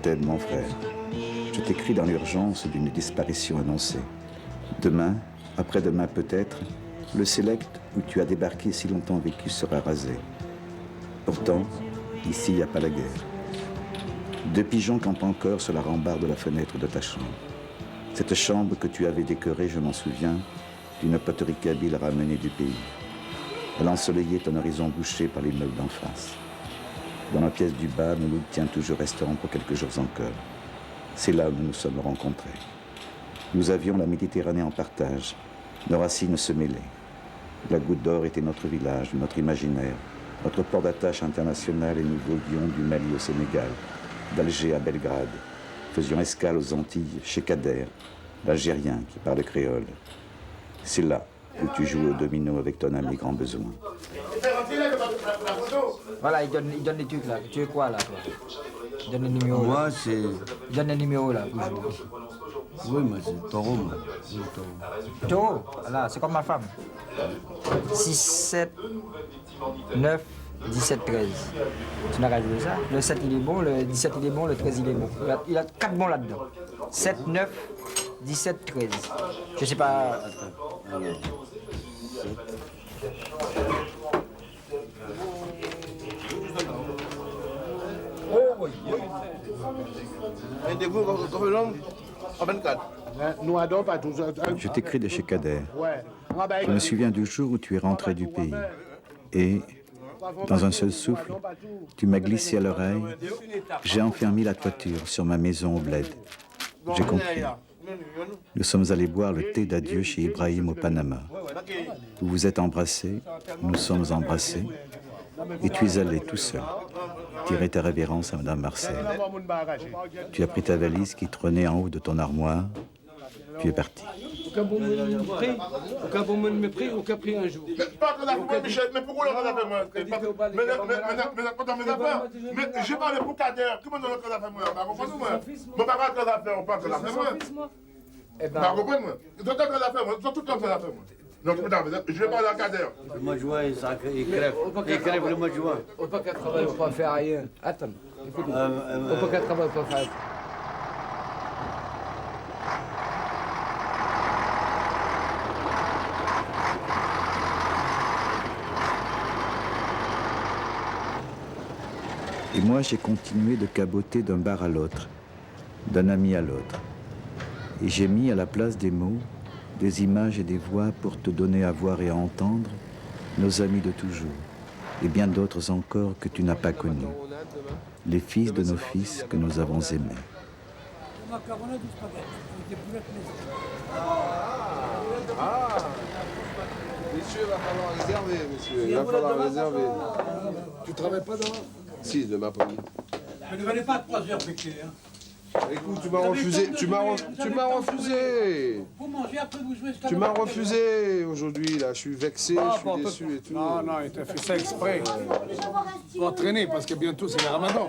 Ted, mon frère, je t'écris dans l'urgence d'une disparition annoncée. Demain, après-demain peut-être, le Select où tu as débarqué si longtemps vécu sera rasé. Pourtant, ici, il n'y a pas la guerre. 2 pigeons campent encore sur la rambarde de la fenêtre de ta chambre. Cette chambre que tu avais décorée, je m'en souviens, d'une poterie kabyle ramenée du pays. Elle ensoleillait ton horizon bouché par les meubles d'en face. Dans la pièce du bas, Mouloud tient toujours restaurant pour quelques jours encore. C'est là où nous nous sommes rencontrés. Nous avions la Méditerranée en partage. Nos racines se mêlaient. La Goutte d'Or était notre village, notre imaginaire, notre port d'attache international et nous voguions du Mali au Sénégal, d'Alger à Belgrade. Faisions escale aux Antilles, chez Kader, l'Algérien qui parle créole. C'est là où tu joues au domino avec ton ami Grand Besoin. Voilà, il donne les trucs là. Tu es quoi là, toi? Il donne les numéros. Moi, là. c'est... Il donne les numéros là. Pour jouer. Oui, mais c'est taureau, moi. Taureau, voilà, c'est comme ma femme. 6, 7, 9, 17, 13. Tu n'as qu'à jouer ça. Le 7 il est bon, le 17 il est bon, le 13 il est bon. Il a 4 bons là-dedans. 7, 9, 17, 13. Je sais pas. Alors, Je t'écris de chez Kader. Je me souviens du jour où tu es rentré du pays. Et, dans un seul souffle, tu m'as glissé à l'oreille. J'ai enfermé la toiture sur ma maison au bled. J'ai compris. Nous sommes allés boire le thé d'adieu chez Ibrahim au Panama. Vous vous êtes embrassés, nous sommes embrassés. Et tu es allé tout seul tirer ta révérence à Madame Marcel. Tu as pris ta valise qui trônait en haut de ton armoire. Tu es parti. Aucun bon monde me prie, aucun prix un jour. Pas que la Michel, mais pourquoi on a fait moi? Mais j'ai parlé pour Kader, tout le monde a fait moi. Pas comprendre moi. Mon papa a fait, on parle de la fait moi. Pas comprendre moi. Tout le temps a fait moi, tout le temps a fait moi. Donc, je vais parler à Kader. le mois de juin, il crève. Il crève le mois de juin. On ne peut pas qu'à travailler, on ne peut pas faire rien. Attends, écoute, on ne peut pas qu'à travailler, on ne peut pas faire. Et moi, j'ai continué de caboter d'un bar à l'autre, d'un ami à l'autre. Et j'ai mis à la place des mots, des images et des voix pour te donner à voir et à entendre nos amis de toujours, et bien d'autres encore que tu n'as pas connus, les fils de nos fils que nous avons aimés. Monsieur, il va falloir réserver, monsieur. Il va falloir réserver. Tu travailles pas demain? Si, demain après-midi. Mais ne venez pas à 3 heures, Péquet. Hein. Écoute, tu m'as refusé. Tu m'as refusé. Vous mangez, après vous jouez. Tu m'as refusé aujourd'hui, là. Je suis vexé, je suis déçu et tout. Non, non, il t'a fait ça exprès. Pour entraîner, parce que bientôt c'est le ramadan.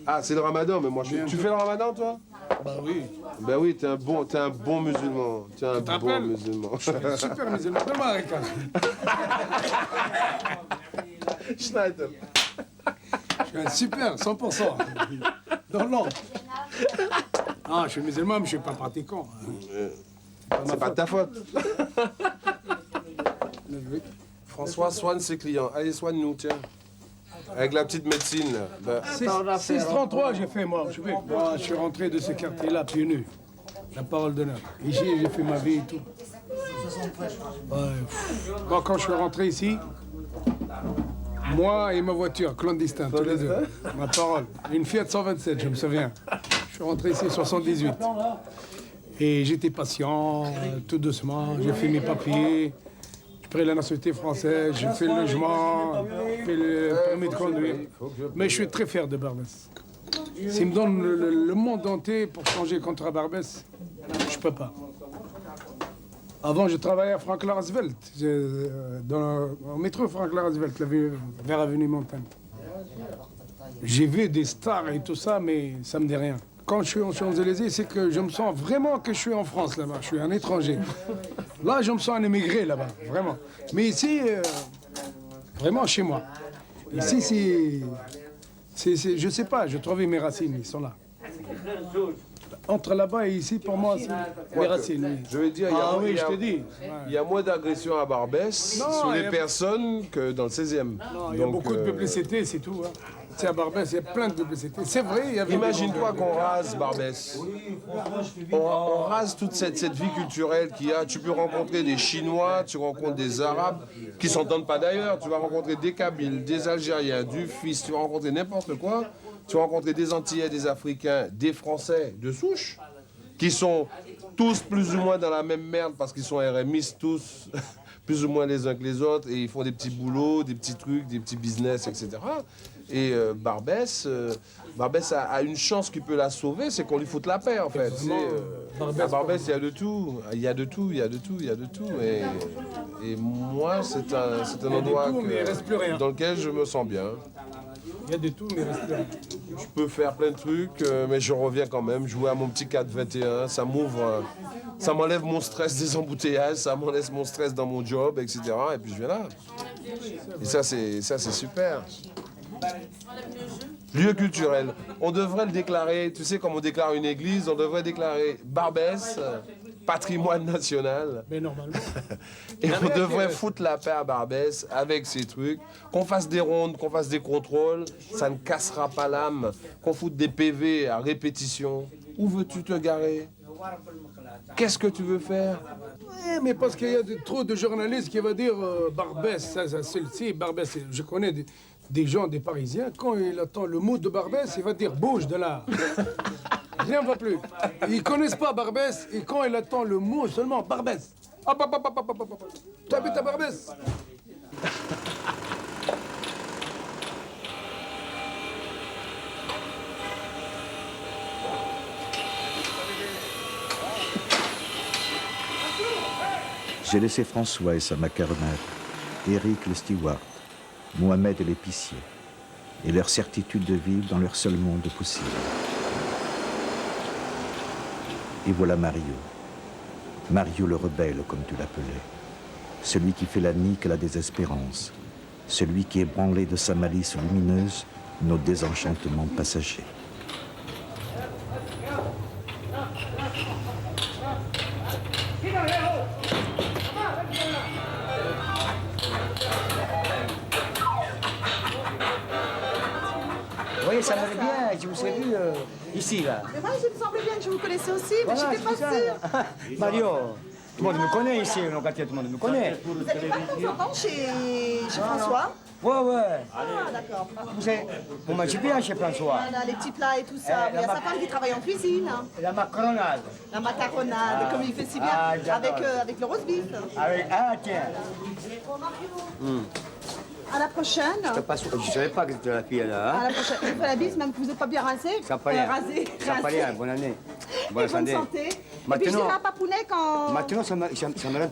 Ah, c'est le ramadan, mais moi, tu fais le ramadan, toi? Bah oui. Ben oui, t'es un bon musulman. T'es un bon musulman. Je suis un super musulman. Demain, Ricard. Schneider. Je suis un super, 100%. Dans l'ordre. Ah, je suis musulman, mais je ne suis pas pratiquant. C'est pas de ta faute. François, soigne ses clients. Allez, soigne-nous, tiens. Avec la petite médecine, là. 6,33 j'ai fait, moi. Moi, je suis rentré de ce quartier-là, pieds nus. La parole d'honneur. Ici, j'ai fait ma vie et tout. Ouais. Bon, quand je suis rentré ici, moi et ma voiture, clandestin, tous les deux. Ma parole. Une Fiat 127, je me souviens. Je suis rentré ici en 78. Et j'étais patient, tout doucement. J'ai fait mes papiers. J'ai pris la nationalité française, j'ai fait le logement, j'ai fait le permis de conduire. Mais je suis très fier de Barbès. S'il me donne le monde entier pour changer contre Barbès, je peux pas. Avant, je travaillais à Franklin Roosevelt, au métro Franklin Roosevelt, vers Avenue Montaigne. J'ai vu des stars et tout ça, mais ça me dit rien. Quand je suis en Champs-Élysées, c'est que je me sens vraiment que je suis en France là-bas, je suis un étranger. Là, je me sens un émigré là-bas, vraiment. Mais ici, vraiment chez moi. Ici, c'est, je sais pas, je trouvais mes racines, ils sont là. Entre là-bas et ici, pour moi, c'est les racines. Oui. Je veux dire, Ah oui, je te dis. il y a moins d'agressions à Barbès Non, sur il y les a- personnes que dans le 16e. Non, il y a beaucoup de publicité, c'est tout. Hein. C'est à Barbès, il y a plein de publicité. C'est vrai, il y avait... Imagine-toi qu'on rase Barbès. On rase toute cette vie culturelle qu'il y a. Tu peux rencontrer des Chinois, tu rencontres des Arabes qui ne s'entendent pas d'ailleurs. Tu vas rencontrer des Kabyles, des Algériens, du Fils, tu vas rencontrer n'importe quoi. Tu vas rencontrer des Antillais, des Africains, des Français de souche, qui sont tous plus ou moins dans la même merde parce qu'ils sont RMistes tous, plus ou moins les uns que les autres, et ils font des petits boulots, des petits trucs, des petits business, etc. Et Barbès a une chance qui peut la sauver, c'est qu'on lui foute la paix en fait. À Barbès, il y a de tout, il y a de tout, il y a de tout, il y a de tout. Et moi, c'est un endroit tout, mais il reste plus rien. dans lequel je me sens bien. Il y a de tout, mais reste là. Je peux faire plein de trucs, mais je reviens quand même, jouer à mon petit 4-21, ça m'ouvre, ça m'enlève mon stress des embouteillages, ça m'enlève mon stress dans mon job, etc. Et puis je viens là. Et ça, c'est super. Lieu culturel. On devrait le déclarer, tu sais, comme on déclare une église, on devrait déclarer Barbès, patrimoine national. Mais normalement. Et on devrait foutre la paix à Barbès avec ces trucs. Qu'on fasse des rondes, qu'on fasse des contrôles, ça ne cassera pas l'âme. Qu'on foute des PV à répétition. Où veux-tu te garer? Qu'est-ce que tu veux faire? Oui, mais parce qu'il y a trop de journalistes qui vont dire Barbès, celle-ci, Barbès. Je connais des gens, des Parisiens, quand il entend le mot de Barbès, il va dire bouge de là. Rien ne va plus. Ils connaissent pas Barbès, et quand il entend le mot seulement Barbès. Hop, hop, hop, hop, hop, hop, hop. Tu habites à Barbès? J'ai laissé François et sa macaronnade, Eric le steward, Mohamed et l'épicier, et leur certitude de vivre dans leur seul monde possible. Et voilà Mario. Mario le rebelle, comme tu l'appelais. Celui qui fait la nique à la désespérance. Celui qui ébranlait de sa malice lumineuse nos désenchantements passagers. Oui, ça m'allait bien, je vous ai vu ici, là. Mais moi, il me semblait bien que je vous connaissais aussi, mais Voilà, je n'étais pas c'est ça. sûre. Mario, tout le monde me connaît ici, au quartier, tout le monde me connaît. Vous n'allez pas de temps en temps chez François? Ouais, ouais. Ah, d'accord. Vous savez, vous mangez bien chez François. Voilà, les petits plats et tout ça. Il y a sa femme qui travaille en cuisine. Hein. La macaronade. La macaronade, comme il fait si bien, Ah, j'adore. avec le roast beef. Ah, tiens. À la prochaine. Je ne savais pas que c'était la fille, là. À Hein? la prochaine. Je vous fais la bise, même que vous n'êtes pas bien rasé. Ça pas rien. Rasé. Ça pas rien, bonne année. Bonne Et bonne santé. Et puis je Maintenant- dirai à Papounet quand... Maintenant, ça me rend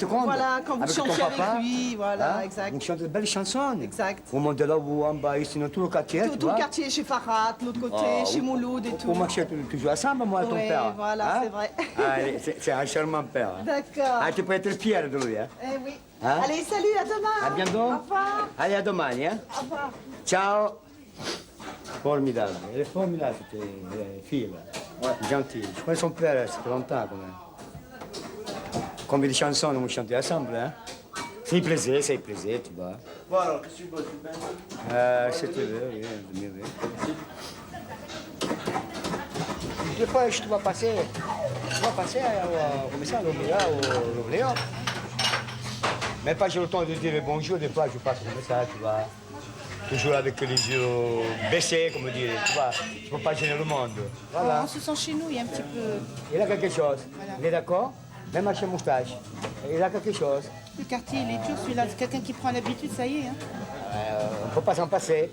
compte. Voilà, quand vous Avec ton chantez avec papa, lui, voilà, hein, exact. Vous chantez de belles chansons. Exact. Vous montez là, vous en bas, ici, dans tout le quartier. Tout tu le vois. quartier, chez Farhat, l'autre côté, Ah, chez oui. Mouloud et tout. Vous marchez toujours ensemble, moi et ton Ouais, père. voilà, Hein? c'est vrai. Allez, c'est un charmant père. Hein. D'accord. Ah, tu peux être fier de lui. Hein? Eh oui. Hein? Allez, salut, à demain. À bientôt. Au revoir. Allez, à demain. Hein? Au revoir. Ciao. Formidable. Elle est formidable, cette fille. Là. Ouais. Gentille. Je connais son père, ça fait longtemps quand même. Combien de chansons nous chanté ensemble. Hein? C'est plaisir, tu vois. Voilà, je suis bon, Si tu veux, oui. Des fois, je te vois passer. Tu vas passer au commissaire, au L'Orléans. Même pas j'ai le temps de dire bonjour, des fois je passe comme ça, tu vois. Toujours avec les yeux baissés, comme dire, tu vois. Je peux pas gêner le monde. Voilà. On se sent chez nous, il y a un petit peu... Il a quelque chose. Il est d'accord? Même à chez moustache. Il a quelque chose. Le quartier, il est dur, celui-là. C'est quelqu'un qui prend l'habitude, ça y est. Hein. On ne peut pas s'en passer.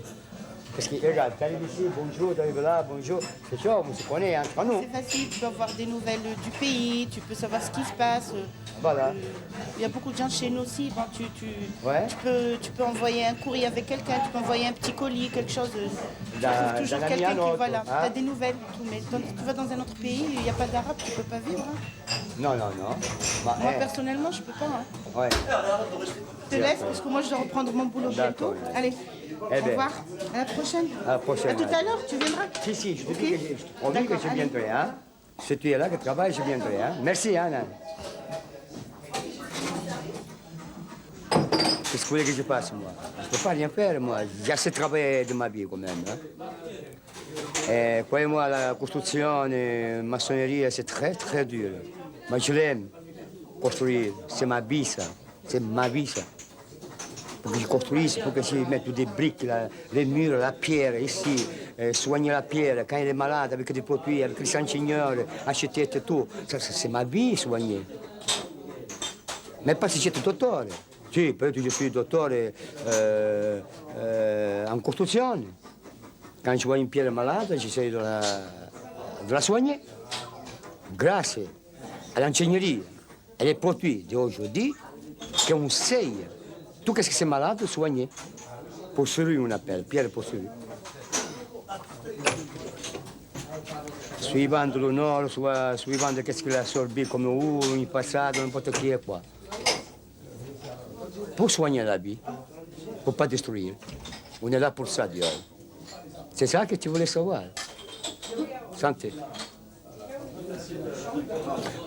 Parce que, regarde, tu arrives ici, bonjour, tu arrives là, bonjour. C'est sûr, on se connaît entre nous. C'est facile, tu peux avoir des nouvelles du pays, tu peux savoir ce qui se passe. Voilà. Il y a beaucoup de gens chez nous aussi. Bon, Ouais. tu peux envoyer un courrier avec quelqu'un, tu peux envoyer un petit colis, quelque chose. Tu trouves toujours d'un ami quelqu'un à un autre, qui, voilà, hein. tu as des nouvelles. Tout, mais tu vas dans un autre pays, il n'y a pas d'arabe, tu peux pas vivre. Hein. Non. Bah, Moi, personnellement, je peux pas. Hein. Ouais. Je te laisse, parce que moi, je dois reprendre mon boulot bientôt. D'accord. Allez. Eh Au bien, revoir. À la prochaine. à la prochaine. À tout à l'heure, tu viendras. Si, je te Ok. dis que je te promets que D'accord, je allez. viendrai. Hein. Si tu es là, que tu travailles, je viendrai. Hein. Merci, hein, Nan. Qu'est-ce que vous voulez que je fasse, moi? Je ne peux pas rien faire, moi. J'ai assez travaillé de ma vie, quand même. Hein. Et croyez-moi, la construction, la maçonnerie, c'est très, très dur. Moi, je l'aime, construire. C'est ma vie, ça. C'est ma vie, ça. Pour que je construise, il faut que je mette des briques, les murs, la pierre, ici, soigner la pierre, quand il est malade, avec des produits, avec les ingénieurs, acheter tout. Ça, c'est ma vie, soigner. Mais pas si j'étais docteur. Si, peut-être je suis docteur en construction. Quand je vois une pierre malade, j'essaie de la soigner. Grâce à l'ingénierie et les produits d'aujourd'hui, qu'on sait tout ce qui est malade, soigner. Poursuivre, on appelle, pierre poursuivre. Suivant le nord, soit suivant ce qu'il a absorbé comme eau, une façade, n'importe qui, quoi. Pour soigner la vie, pour ne pas détruire. On est là pour ça, Dieu. C'est ça que tu voulais savoir. Santé.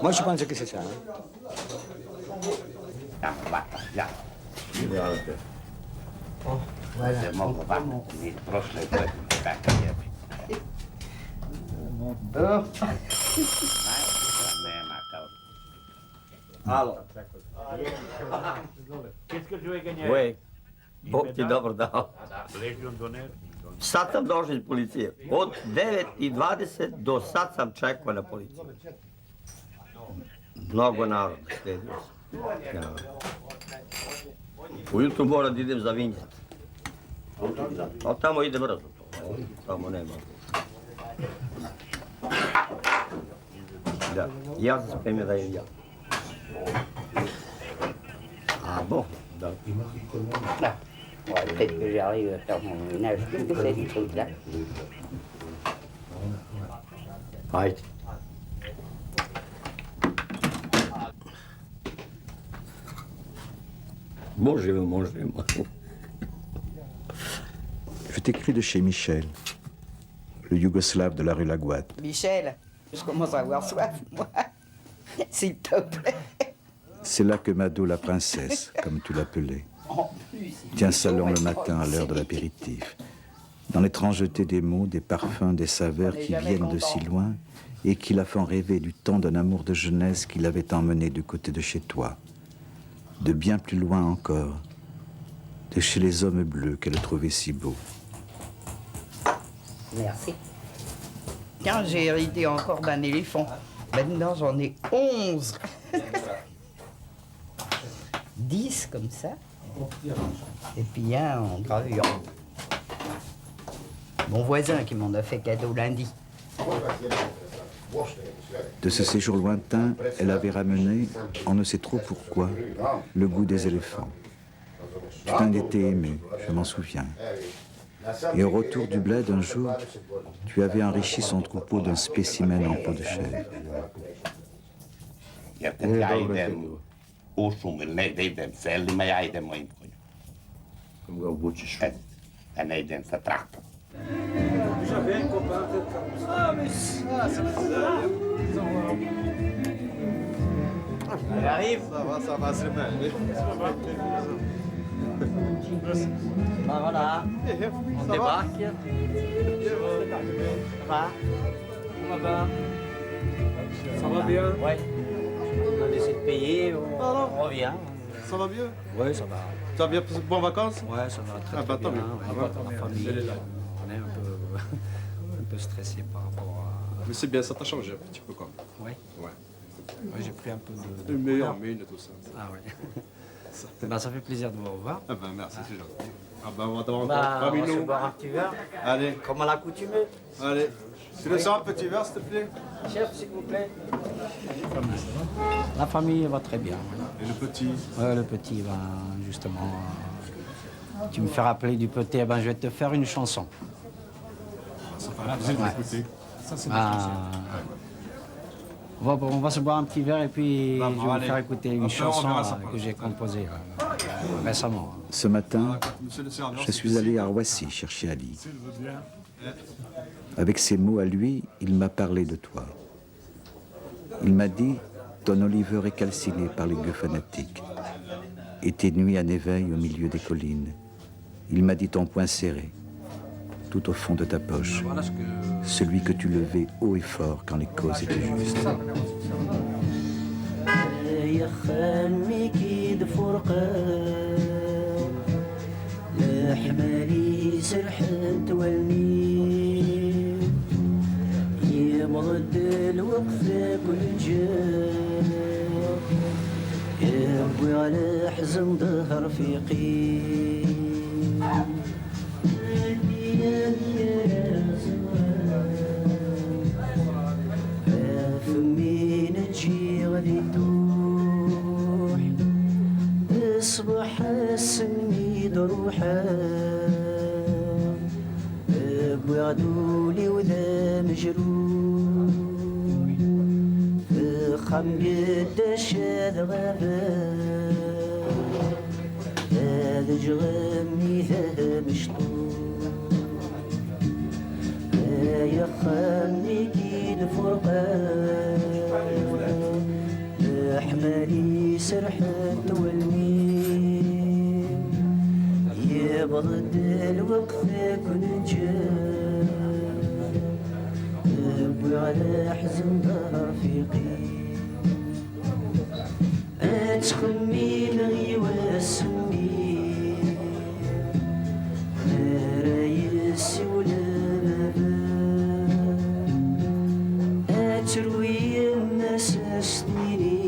Moi, je pense que c'est ça. Hein. Alors. Qu'est-ce que je vais gagner? Oui. Bog ti dobro dao. Sad sam došao iz policije. Od 9:20 do sad sam čekao na policiju. Mnogo naroda sledio sam. Ja. Ujutru moram da idem za Vinjet. A tamo ide brzo to. Tamo nema. Da. Ja sam spremio da idem ja. Ah bon? Da. Peut-être que j'arrive à faire mon ménage, que c'est du truc là. Haydi. Možemo. Je t'écris de chez Michel, le yougoslave de la rue Laguate. Michel, je commence à avoir soif, moi. S'il te plaît. C'est là que Mado, la princesse, comme tu l'appelais, tient salon le matin à l'heure de l'apéritif. Dans l'étrangeté des mots, des parfums, des saveurs qui viennent de si loin et qui la font rêver du temps d'un amour de jeunesse qui l'avait emmené du côté de chez toi, de bien plus loin encore, de chez les hommes bleus qu'elle trouvait si beaux. Merci. Tiens, j'ai hérité encore d'un éléphant. Maintenant, j'en ai 11. 10 comme ça. Et puis un en gravure. Mon voisin qui m'en a fait cadeau lundi. De ce séjour lointain, elle avait ramené, on ne sait trop pourquoi, le goût des éléphants. Tu t'en étais ému, je m'en souviens. Et au retour du bled un jour, tu avais enrichi son troupeau d'un spécimen en peau de chèvre. Ja idem u šumu ili ne da idem selima, ja idem mojim konjom. Como ga obučiš? A ne idem sa traktorom. J'arrive. Ça va, c'est bien. Ben voilà, on débarque. Ça va bien? Oui. On a laissé de payer, on revient. Ça va bien? Oui, ça va. Tu as bien passé de bonnes vacances? Oui, ça va très, Ah bah, très tant bien. mieux. Ouais, la famille, on est un peu stressé par rapport à... Mais c'est bien, ça t'a changé un petit peu quand même. Oui. Ouais. Ouais, j'ai pris un peu de... Une meilleure mine et tout ça. Ah oui. Ben, ça fait plaisir de vous revoir. Ah ben merci, c'est gentil. Ah ben on va t'avoir Bah, encore parmi on va se nous. boire un petit verre. Allez. Comme à l'accoutumée. Allez. Tu le sens un petit verre s'il te plaît? Chef, s'il vous plaît. La famille va très bien. Et le petit? Le petit, ben, justement, tu me fais rappeler du petit, ben, je vais te faire une chanson. Ça fera plaisir de l'écouter. Ça c'est On va se boire un petit verre et puis je vais vous faire écouter une Après, on chanson verra ça. que j'ai composée. récemment. Ce matin, je suis allé à Roissy chercher Ali. Avec ces mots à lui, il m'a parlé de toi. Il m'a dit ton Oliver est calciné par les gueux fanatiques et tes nuits en éveil au milieu des collines. Il m'a dit ton poing serré, tout au fond de ta poche, celui que tu levais haut et fort quand les causes étaient justes. مرد الوقفة كل جاب يا ابوي على حزن ظهر فيقي فمي نجي غادي تروح اصبح السني دروحه ابوي عدولي وذا مجروح خم قداش هذا غابة هذا جغمي ذا مشطوح يا خمي كيد فرقان حمالي سرحت والمين يا برد الوقفة كن جاب ابوي على حزن ظهر فيقي أتخمي بغي واسمي ما رايسي ولا بابا أتروي الناس سنيني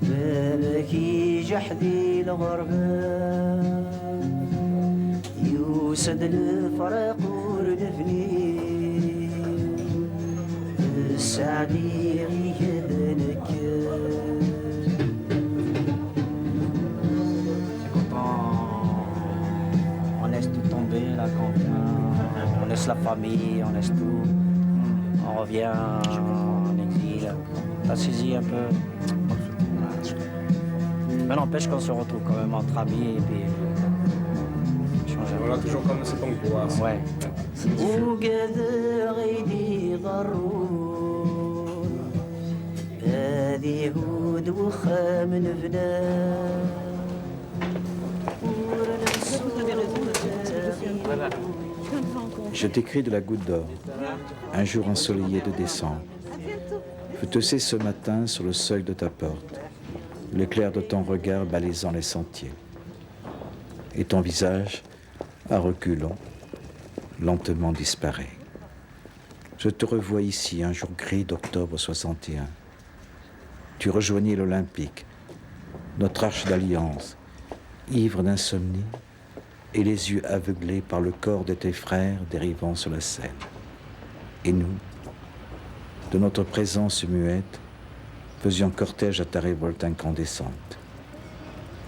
بابك جحدي الغربة يوسد الفراق وردفني السعدي غيانك On laisse tout tomber là quand on vient, on laisse la famille, on laisse tout, on revient en exil, ça saisit un peu. Mais n'empêche qu'on se retrouve quand même entre amis et puis voilà, toujours comme cet angoisse. Ouais. وقادر غيدي ضرور هذه هود وخا من فنان Je t'écris de la Goutte d'Or, un jour ensoleillé de décembre. Je te sais ce matin sur le seuil de ta porte, l'éclair de ton regard balaisant les sentiers. Et ton visage, à reculons, lentement disparaît. Je te revois ici un jour gris d'octobre 61. Tu rejoignais l'Olympique, notre arche d'alliance, ivre d'insomnie et les yeux aveuglés par le corps de tes frères dérivant sur la Seine. Et nous, de notre présence muette, faisions cortège à ta révolte incandescente.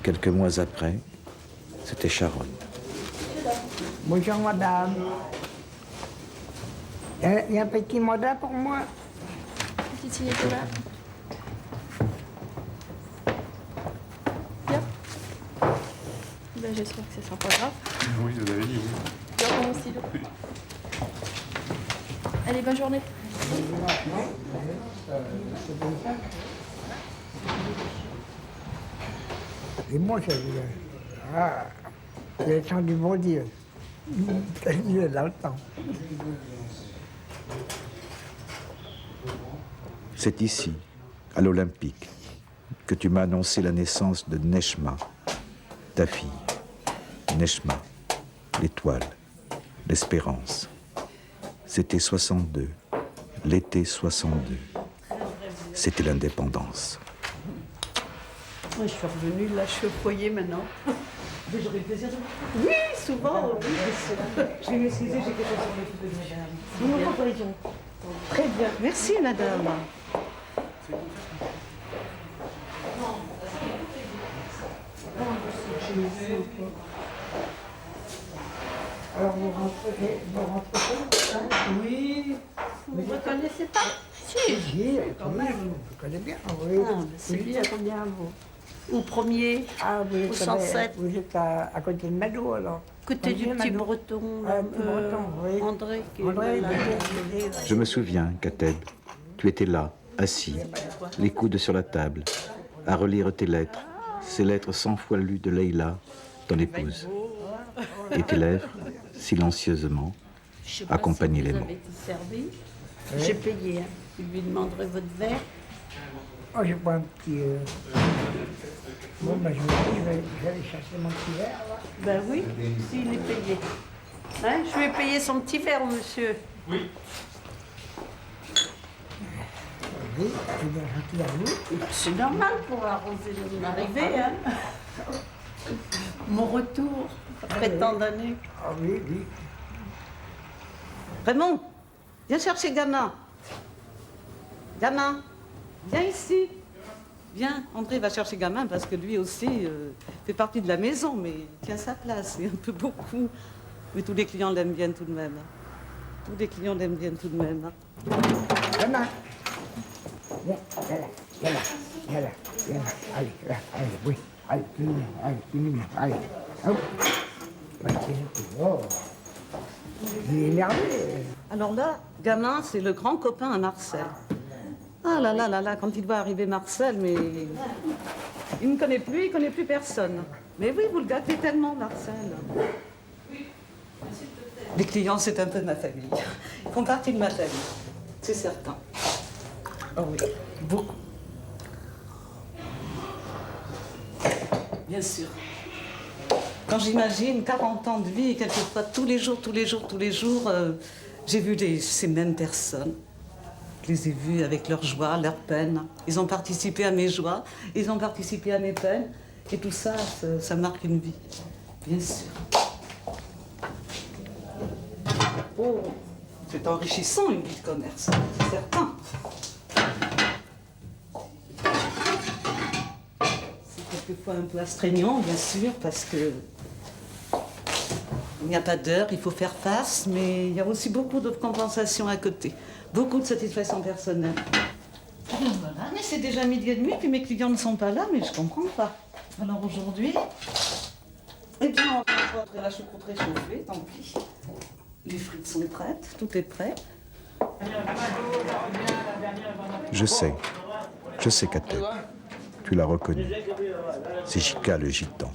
Quelques mois après, c'était Charonne. Bonjour madame. Il y a un petit mandat pour moi. Petit signature là. Bien. Ben, j'espère que ce sera pas grave. Oui, vous avez dit oui. Je vais mon stylo. Allez, bonne journée. Et moi, ça veut dire, ah, le sang du bon Dieu. Il est dans le temps. C'est ici, à l'Olympique, que tu m'as annoncé la naissance de Nechma, ta fille. Nechma, l'étoile, l'espérance. C'était 62, l'été 62. C'était l'indépendance. Moi, je suis revenue, là, je suis au foyer maintenant. J'aurais le plaisir de... Oui, souvent, oui. Je vais m'excuser, j'ai quelque chose sur les photos de madame. Non, pas raison. Très bien. Merci, madame. Alors vous rentrez ça? Oui. Vous ne reconnaissez pas? Si. Oui, quand même, je connais bien, oui. Ah, c'est bien, combien vous? Au premier, Ah, au 107. Vous êtes à côté de Madou, alors. Côté du petit Madou. breton, Petit breton, oui. André. André, Je me souviens, Kateb, tu étais là, assis, les coudes sur la table, à relire tes lettres, ces lettres 100 fois lues de Leïla, ton épouse. Et tes lèvres, silencieusement, accompagnaient les mots. J'ai payé. Je lui demanderai votre verre. Oh, j'ai pas un petit... Bon, ben, je me dis, je vais aller chercher mon petit verre, là. Ben oui, s'il est payé. Hein, je lui ai payé son petit verre, monsieur. Oui. Oui, c'est bien gentil à vous. C'est normal pour arroser mon arrivée, hein. Mon retour, après tant d'années. Ah oui, oui. Raymond, viens chercher Gamin. Gamin, viens ici. Viens, André va chercher Gamin parce que lui aussi fait partie de la maison, mais il tient sa place, et un peu beaucoup. Mais tous les clients l'aiment bien tout de même. Tous les clients l'aiment bien tout de même. Gamin. Viens, viens là, viens là, viens là. Allez, là, allez, oui. Allez, finis-moi, allez. Hop. Oh. Il est énervé. Alors là, Gamin, c'est le grand copain à Marcel. Ah là là là là, quand il voit arriver Marcel, mais il ne connaît plus, il ne connaît plus personne. Mais oui, vous le gâtez tellement, Marcel. Les clients, c'est un peu de ma famille. Ils font partie de ma famille, c'est certain. Oh oui, beaucoup. Bien sûr. Quand j'imagine 40 ans de vie, quelquefois tous les jours, j'ai vu ces mêmes personnes. Je les ai vus avec leur joie, leur peine. Ils ont participé à mes joies, ils ont participé à mes peines. Et tout ça, ça marque une vie, bien sûr. Oh, c'est enrichissant une vie de commerce, c'est certain. C'est quelquefois un peu astreignant, bien sûr, parce que il n'y a pas d'heure, il faut faire face, mais il y a aussi beaucoup de compensations à côté. Beaucoup de satisfaction personnelle. Alors voilà, mais c'est déjà 12h30, puis mes clients ne sont pas là, mais je comprends pas. Alors aujourd'hui, eh bien, on va après la choucroute réchauffée, tant pis. Les frites sont prêtes, tout est prêt. Je sais, Kateb, tu l'as reconnu. C'est Jika le gitan.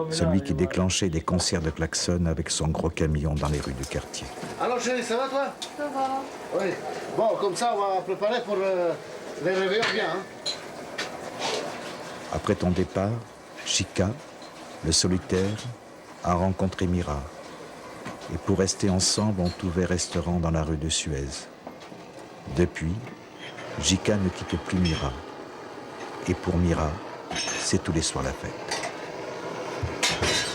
Celui qui déclenchait des concerts de klaxon avec son gros camion dans les rues du quartier. Alors chérie, ça va toi? Ça va. Oui. Bon, comme ça, on va préparer pour les réveillons bien. Hein. Après ton départ, Jika, le solitaire, a rencontré Mira. Et pour rester ensemble, ont ouvert restaurant dans la rue de Suez. Depuis, Jika ne quitte plus Mira. Et pour Mira, c'est tous les soirs la fête.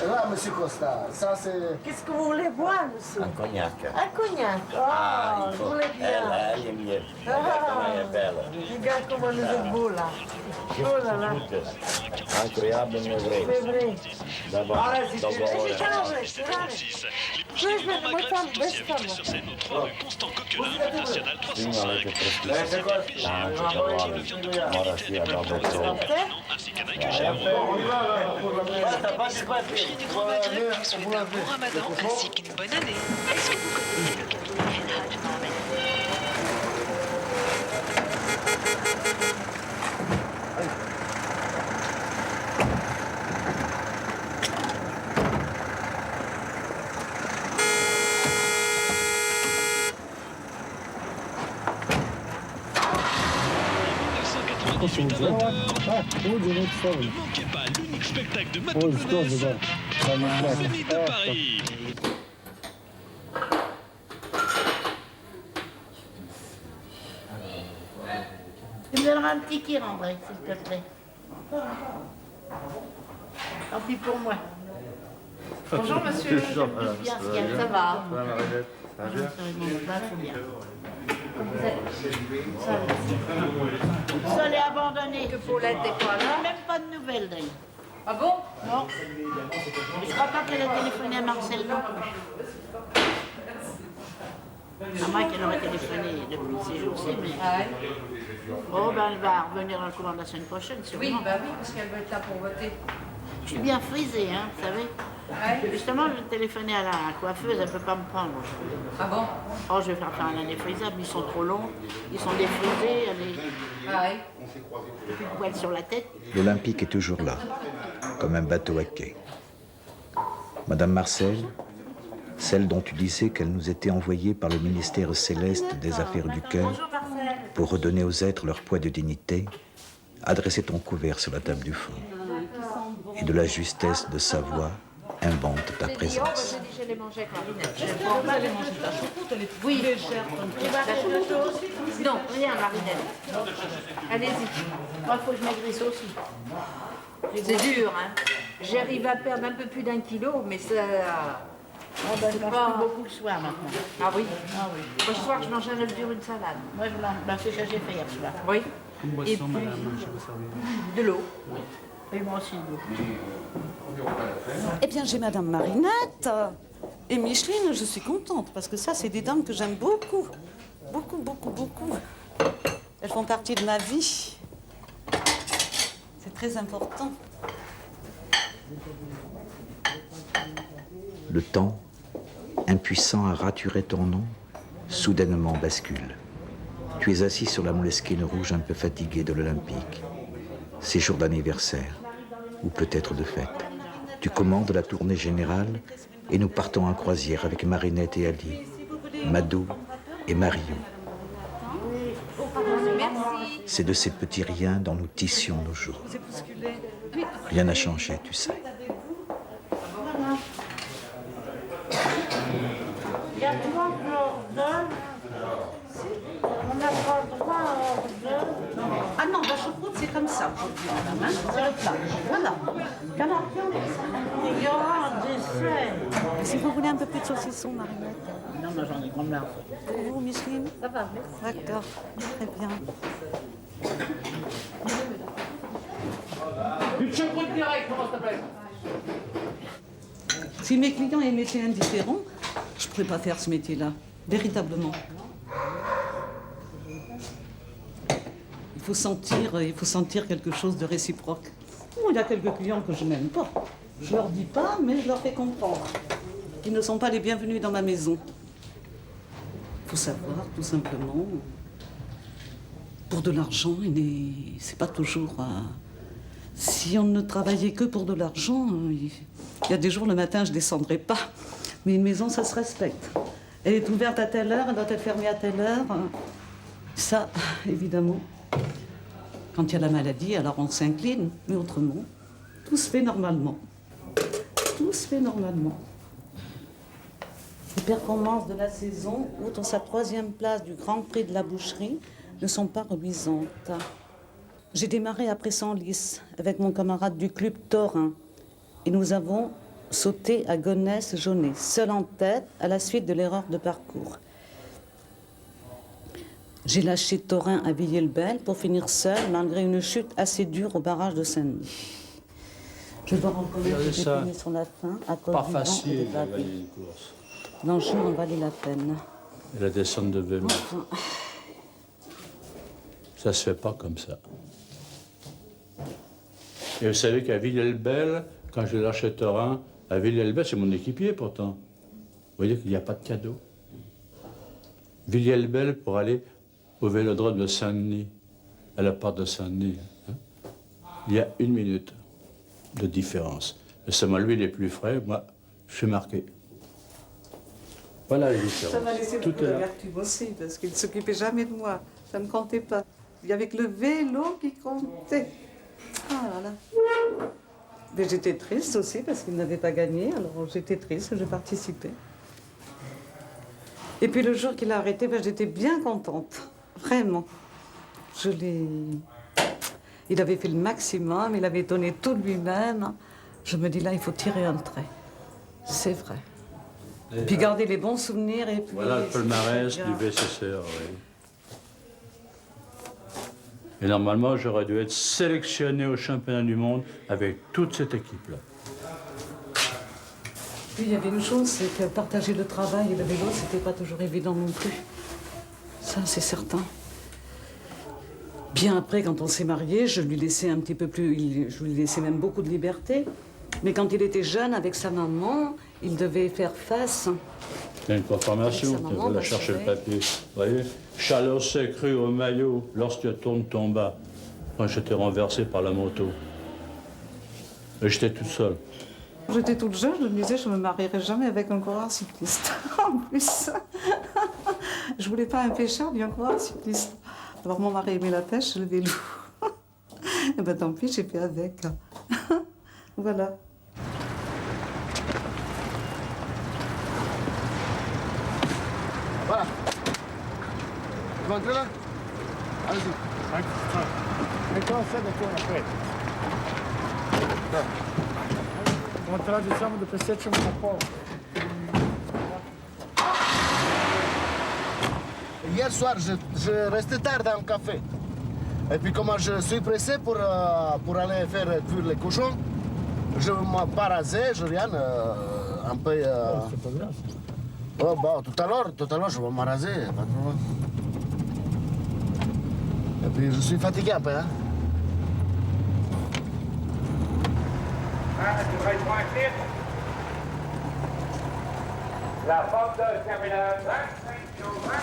Là, monsieur Costa, ça c'est... Qu'est-ce que vous voulez boire, monsieur? Un cognac. Un cognac. Oh, je voulais bien. Elle est mieux. Elle est belle. Regarde comment vous êtes beau, là. Oh là là. Incroyable, mais vrai. C'est vrai. D'abord, Grand Maghreb vous souhaite un bon ramadan ainsi qu'une bonne année. Est-ce que vous connaissez le gâteau El Hadj Mohamed? Ne manquez pas l'unique spectacle de Matou Brothers, Zénith de Paris. Tu me donneras un petit kir, André, s'il te plaît. Tant pis pour moi. Bonjour, monsieur. Bien, ça va. Ça va, Mariette? Ça va bien? C'est bien. Seul est abandonné. Que Paulette est pas là. Même pas de nouvelles d'ailleurs. Ah bon? Non. Je crois pas qu'elle a téléphoné à Marcel non plus. Maman qu'elle aurait téléphoné depuis ces jours-ci, mais... Oh, ben elle va revenir dans le courant de la semaine prochaine, sûrement. Oui, bah oui, parce qu'elle va être là pour voter. Je suis bien frisée, hein, vous savez. Justement, je téléphonais à la coiffeuse, elle ne peut pas me prendre. Ah bon? Oh, je vais faire un indéfrisable, ils sont trop longs, ils sont défrisés, plus de poils sur la tête. L'Olympique est toujours là, comme un bateau à quai. Madame Marcel, celle dont tu disais qu'elle nous était envoyée par le ministère céleste des Affaires du Cœur pour redonner aux êtres leur poids de dignité, adressait ton couvert sur la table du fond. Et de la justesse de sa voix, invente ta présence. Je les mangeais avec Marinette. Je ne pas aller manger ta choucroute, elle est trop légère. Non, rien, Marinette. Allez-y. Moi, il faut que je maigrisse aussi. C'est dur, hein. J'arrive à perdre un peu plus d'1 kilo, mais ça... Je mange plus beaucoup le soir maintenant. Ah oui? Ah oui. Le soir, je mange un œuf dur, une salade. Moi, c'est ça que j'ai fait hier soir. Oui. Une boisson, madame, je vous servir. De l'eau. Et moi aussi, de l'eau. Eh bien, j'ai Madame Marinette et Micheline, je suis contente, parce que ça, c'est des dames que j'aime beaucoup. Beaucoup, beaucoup, beaucoup. Elles font partie de ma vie. C'est très important. Le temps, impuissant à raturer ton nom, soudainement bascule. Tu es assis sur la moleskine rouge un peu fatigué de l'Olympique. C'est jour d'anniversaire, ou peut-être de fête. Tu commandes la tournée générale et nous partons en croisière avec Marinette et Ali, Madou et Marion. C'est de ces petits riens dont nous tissions nos jours. Rien n'a changé, tu sais. Il y a 3 ordres. On n'a pas le droit à ordre. Ah non, la choucroute, c'est comme ça aujourd'hui, madame, hein. C'est le plat. Voilà. Il y aura un dessert. Si vous voulez un peu plus de saucisson, Marinette. Non, mais j'en ai grand marre. Pour vous, Micheline? Ça va, merci. D'accord, très bien. Une choucroute direct, comment ça s'appelle? Si mes clients étaient indifférents, je ne pourrais pas faire ce métier-là, véritablement. Il faut sentir quelque chose de réciproque. Il y a quelques clients que je n'aime pas. Je leur dis pas, mais je leur fais comprendre qu'ils ne sont pas les bienvenus dans ma maison. Il faut savoir, tout simplement, pour de l'argent, c'est pas toujours... Si on ne travaillait que pour de l'argent, il y a des jours, le matin, je ne descendrai pas. Mais une maison, ça se respecte. Elle est ouverte à telle heure, elle doit être fermée à telle heure. Ça, évidemment, quand il y a la maladie, alors on s'incline. Mais autrement, tout se fait normalement. Tout se fait normalement. Les performances de la saison, outre sa 3e place du Grand Prix de la boucherie, ne sont pas reluisantes. J'ai démarré après Senlis avec mon camarade du club Thorin. Et nous avons sauté à Gonesse-Jaunet, seul en tête à la suite de l'erreur de parcours. J'ai lâché Thorin à Villiers-le-Bel pour finir seul malgré une chute assez dure au barrage de Saint-Denis. Je dois reconnaître que j'ai fini sur la fin à cause pas du vent et facile des de pavés. gagner une course. L'enjeu en valait la peine. Et la descente de vélo, Enfin, ça se fait pas comme ça. Et vous savez qu'à Villiers-le-Bel, quand je lâché Thorin, à Villiers-le-Bel, c'est mon équipier pourtant. Vous voyez qu'il n'y a pas de cadeau. Villiers-le-Bel pour aller au vélodrome de Saint-Denis, à la porte de Saint-Denis. Hein. Il y a 1 minute de différence. Mais seulement lui, il est plus frais, moi, je suis marqué. Voilà la différence. ça m'a laissé Tout beaucoup est là. d'amertume aussi, parce qu'il ne s'occupait jamais de moi. Ça ne comptait pas. Il y avait que le vélo qui comptait. Ah là là. Mais j'étais triste aussi parce qu'il n'avait pas gagné, alors j'étais triste, je participais. Et puis le jour qu'il a arrêté, ben, j'étais bien contente, vraiment. Il avait fait le maximum, il avait donné tout de lui-même. Je me dis là, il faut tirer un trait. C'est vrai. Et puis garder les bons souvenirs et puis... Voilà le palmarès du VCCR, oui. Et normalement, j'aurais dû être sélectionné au championnat du monde avec toute cette équipe-là. puis il y avait une chose, c'est que partager le travail et le vélo, c'était pas toujours évident non plus. Ça, c'est certain. Bien après, quand on s'est mariés, je lui laissais un petit peu plus, je lui laissais même beaucoup de liberté. Mais quand il était jeune, avec sa maman, il devait faire face. Il y a une confirmation, tu vas la chercher le papier. Vous voyez, chaleur crue au maillot, lorsque tu tournes ton bas. Moi, j'étais renversé par la moto. Et j'étais toute seule. J'étais toute jeune, je me disais, je ne me marierai jamais avec un coureur cycliste. En plus, je voulais pas un pêcheur, mais un coureur cycliste. Alors mon mari aimait la pêche, le vélo. Et ben tant pis, j'ai fait avec. Voilà. Voilà. Tu vas entrer là? Allez-y. Então sai daqui na frente. Contradição do presidente Mapol. Hier soir, je restais tard dans le café. Et puis, comme je suis pressé pour aller faire cuire les cochons, je ne m'ai pas rasé, je viens un peu... C'est pas grave. Oh, bah, tout à l'heure, je vais me raser, pas de problème. Et puis, je suis fatigué un peu, hein. La porte de terminal 25 au 25.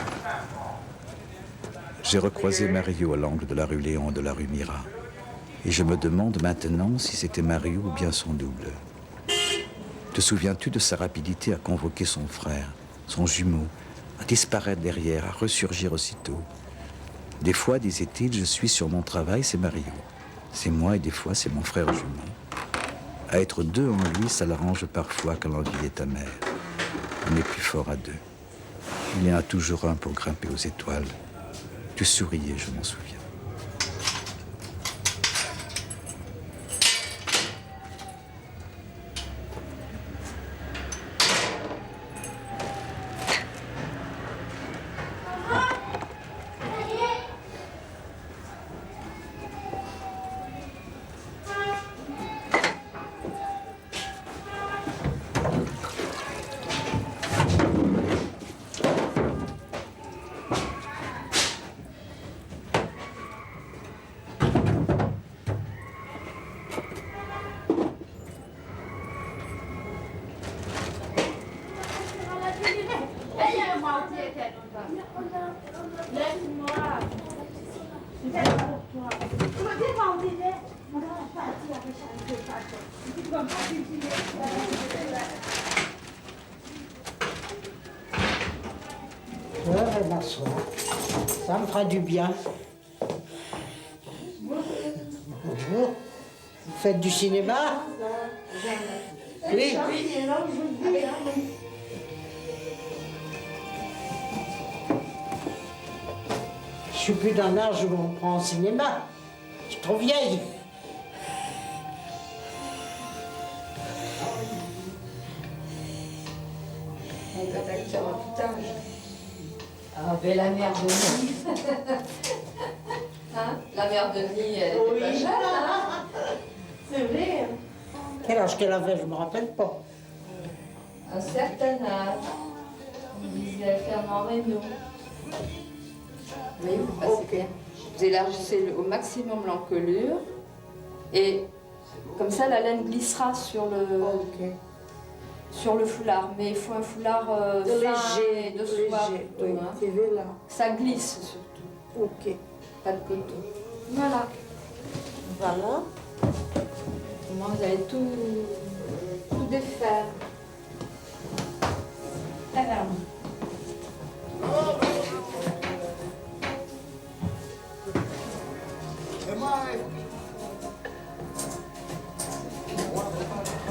J'ai recroisé Mario à l'angle de la rue Léon et de la rue Mira. Et je me demande maintenant si c'était Mario ou bien son double. Te souviens-tu de sa rapidité à convoquer son frère, son jumeau, à disparaître derrière, à ressurgir aussitôt? Des fois, disait-il, je suis sur mon travail, c'est Mario. C'est moi et des fois, c'est mon frère jumeau. À être deux en lui, ça l'arrange parfois quand l'envie est amère. On est plus fort à deux. Il y en a toujours un pour grimper aux étoiles. Tu souriais, je m'en souviens. Je vais m'asseoir. Ça me fera du bien. Bonjour. Vous faites du cinéma? Oui. Je suis plus d'un âge où on prend au cinéma. Je suis trop vieille. On est acteur à tout âge. Ah, ben la mère de Denis. Hein? La mère de Denis, elle était pas jeune, hein? C'est vrai. Quel âge qu'elle avait, je ne me rappelle pas. Un certain âge. On disait Fernand Reynaud. Oui, parce que vous élargissez au maximum l'encolure et comme ça la laine glissera sur le foulard. Mais il faut un foulard léger, de soie plutôt. Oui, Hein. Ça glisse surtout. Ok. Pas de coton. Voilà. Voilà. Moi, vous allez tout défaire. Alors.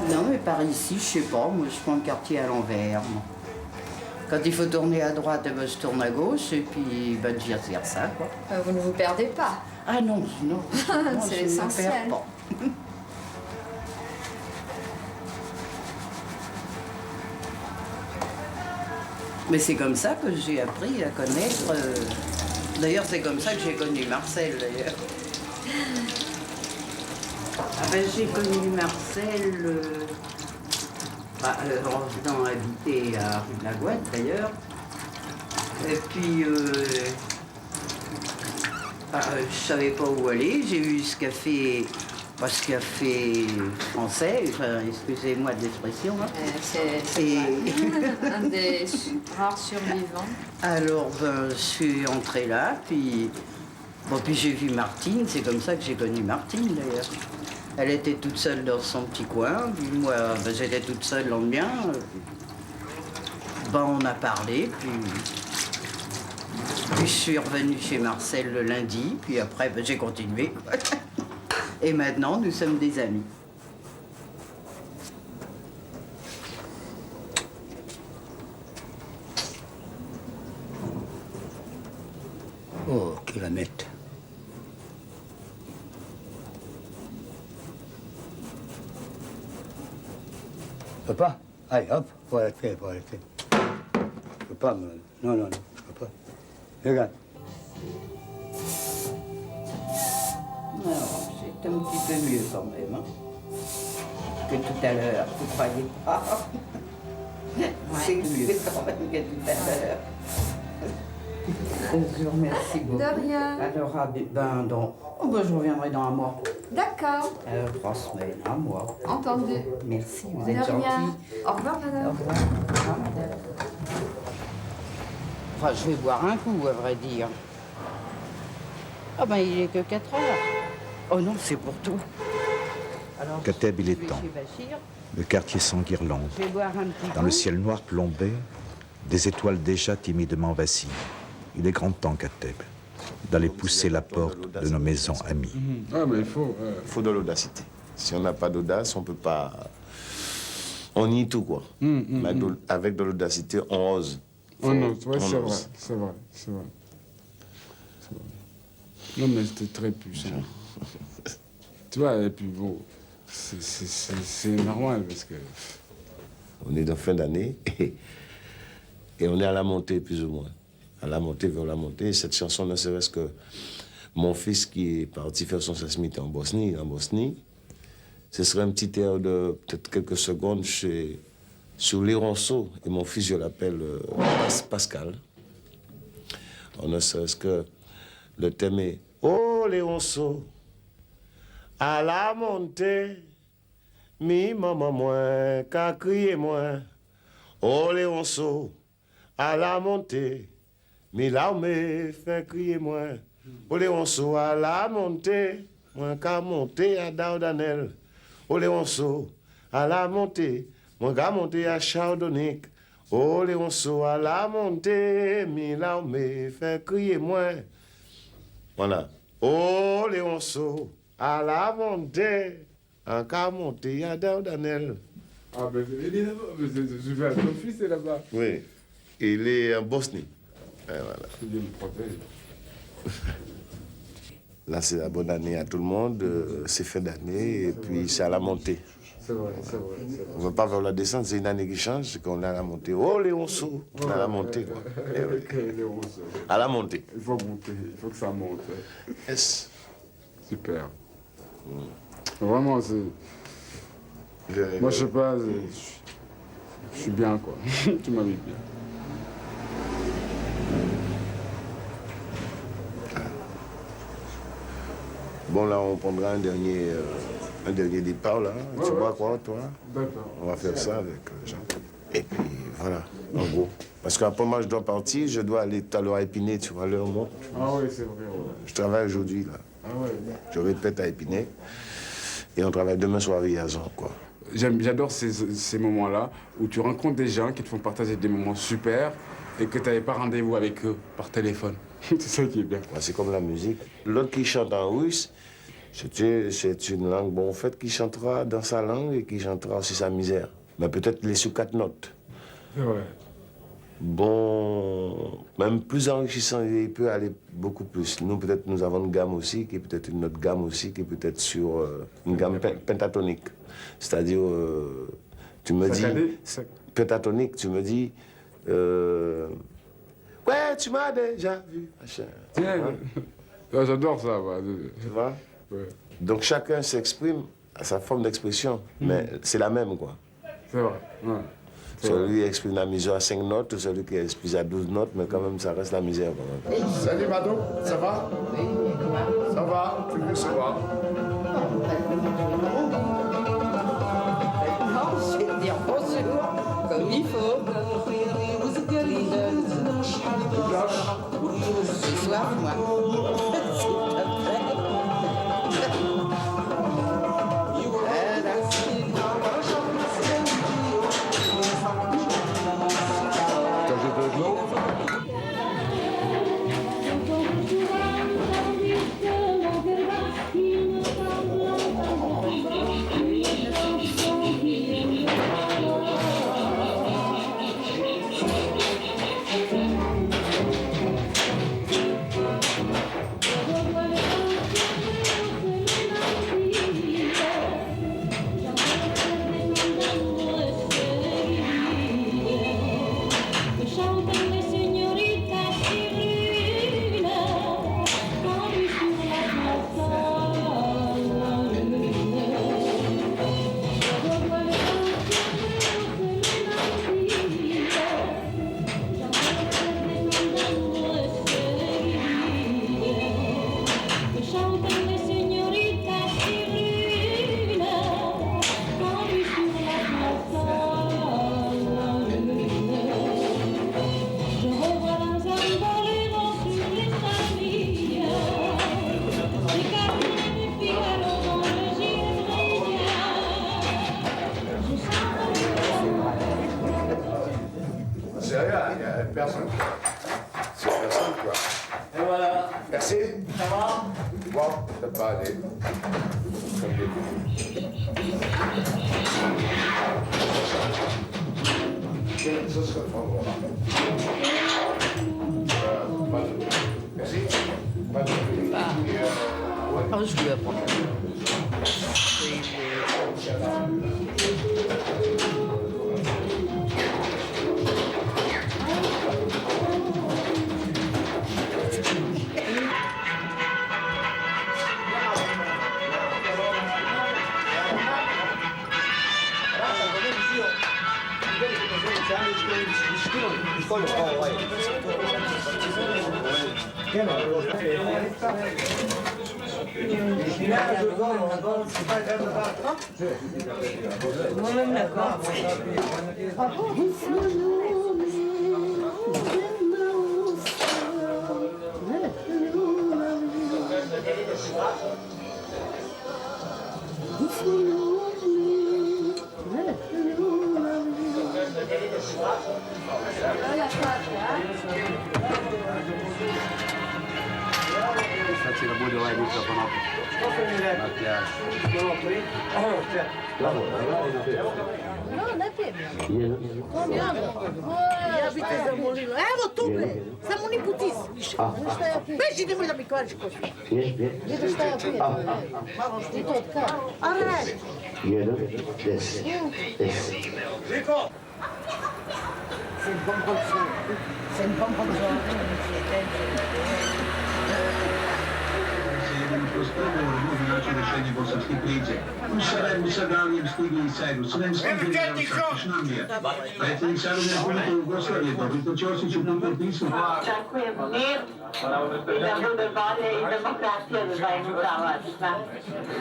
Non, mais par ici, je sais pas, moi je prends le quartier à l'envers. moi. Quand il faut tourner à droite, eh ben, je tourne à gauche et puis ben, je retire ça, quoi. Vous ne vous perdez pas. Ah non, non. C'est l'essentiel. Mais c'est comme ça que j'ai appris à connaître. D'ailleurs, c'est comme ça que j'ai connu Marcel, d'ailleurs. Ah ben, j'ai connu Marcel En venant habiter à rue de la Gouette, d'ailleurs. Et puis, je savais pas où aller. J'ai eu ce café français, enfin, excusez-moi de l'expression. Hein. C'est un des rares survivants. Alors, je suis entrée là, puis j'ai vu Martine. C'est comme ça que j'ai connu Martine, d'ailleurs. Elle était toute seule dans son petit coin, puis moi, j'étais toute seule dans le mien. On a parlé, puis je suis revenue chez Marcel le lundi, puis après, j'ai continué. Et maintenant, nous sommes des amis. Oh, qui la mette. Papa, allez, hop, faut arrêter, faut arrêter. Je peux pas me... Non, non, non, je peux pas. Regarde. Alors, c'est un petit peu mieux quand même, hein, que tout à l'heure, vous croyez pas? C'est mieux quand même que tout à l'heure. Je vous remercie beaucoup. De rien. Alors, je reviendrai dans un mois. D'accord. 3 semaines, un mois. Entendu. Merci, vous De êtes rien. gentil. Au revoir, madame. Au revoir. Au revoir, madame. Enfin, je vais boire un coup, à vrai dire. Ah ben, il est que 4 heures. Oh non, c'est pour tout. Alors, Kateb, il est temps. chez Bachir. Le quartier s'enguirlande. Je vais boire un petit Dans coup. le ciel noir plombé, des étoiles déjà timidement vacillent. Il est grand temps, Kateb, d'aller pousser la porte de nos maisons amies. Ah, mais il faut... faut de l'audacité. Si on n'a pas d'audace, on peut pas... On nie tout, quoi. Mais avec de l'audacité, on ose. On ose, ouais, On c'est ose. vrai, c'est vrai, c'est vrai. Non, mais c'était très puissant. Tu vois, et puis bon, c'est normal parce que... On est dans fin d'année et on est à la montée, plus ou moins. À la montée, vers la montée. Et cette chanson, ne serait-ce que mon fils qui est parti faire son sasmite en Bosnie, ce serait un petit air de peut-être quelques secondes sur les ronceaux. Et mon fils, je l'appelle Pascal. On ne serait-ce que le thème est oh, les ronceaux, à la montée, mi maman moins, qu'à crier moins. Oh, les ronceaux, à la montée, mi l'armée fait crier moins. Oh, les ronceaux, à la montée, moins qu'à monter à Dardanelle. Oh, les ronceaux, à la montée, moins qu'à monter à Chardonnay. Oh, les ronceaux, à la montée, mi l'armée fait crier moins. Voilà. Oh, les ronceaux, à la montée, en qu'à monter à Dardanelle. Ah, ben, il est là-bas, je vais à ton fils est là-bas. Oui, il est en Bosnie. Et voilà. Dieu me protège. Là, c'est la bonne année à tout le monde, c'est fin d'année, et puis c'est à la montée. C'est vrai, c'est vrai. On ne va pas vers la descente, c'est une année qui change, c'est qu'on est à la montée. Oh, les ronceaux, on est à la montée. Quoi. Les ronceaux. À la montée. Il faut monter, il faut que ça monte. Yes. Super. Vraiment, c'est... Moi, je sais pas, je suis bien, quoi. Tu m'as mis bien. Bon, là, on prendra un dernier départ, là. Tu vois quoi, toi? D'accord. On va faire ça avec Jean. Et puis, voilà, en gros. Parce qu'après, moi, je dois partir, je dois aller tout à l'heure à Épinay, tu vois, l'heure monte. Ah oui, c'est vrai, ouais. Je travaille aujourd'hui, là. Ah ouais. Je répète à Épinay. Et on travaille demain soir à Villazon, quoi. J'adore ces moments-là où tu rencontres des gens qui te font partager des moments super et que tu n'avais pas rendez-vous avec eux par téléphone. C'est ça qui est bien. C'est comme la musique. L'autre qui chante en russe, c'est une langue bon faite qui chantera dans sa langue et qui chantera aussi sa misère. Mais peut-être les sous 4 notes. C'est vrai. Bon, même plus enrichissant, il peut aller beaucoup plus. Nous, peut-être, nous avons une gamme aussi, qui est peut-être une autre gamme aussi, qui est peut-être sur une gamme pentatonique. C'est-à-dire, tu me dis... Pentatonique, tu me dis... ouais, tu m'as déjà vu. Tiens, j'adore ça. Ouais. Tu vois? Ouais. Donc chacun s'exprime à sa forme d'expression, mais c'est la même, quoi. C'est vrai, ouais. Celui qui exprime la misère à 5 notes ou celui qui exprime à 12 notes, mais quand même, ça reste la misère. Quand même. Salut Mado, ça va? Ça va? Tu veux se voir? Non, je vais te dire bonjour, comme il faut. Ce soir, moi. C'est rien, il n'y a personne. C'est personne, quoi. Et voilà. Merci. Ça va? Bon, ça va aller. Comme des ça serait pas bon. Merci. Pas de Ah, je vais apprendre. Moi-même d'accord. Facci la buona vai microfono. No, ne tebi. Ja bi te zamolila. Evo tu bre, samo ni putis više. Šta ja pijem? Beži, nemoj da mi kvariš košta. Vidiš šta ja pijem? Malo što ti to otkada. A radi. 1, 10. Riko! C'est une bonne production. C'est une bonne production. Rješenje bosanske krize. U Sarajevu sa Galijem stigli i Cyrus, Rem stigli i Šnamija. Predsjednik Savezne Republike Jugoslavije, Božito Ćosić, uputio pismo. Očekujem mir i da bude bolje i demokratija da zajedno zavladi.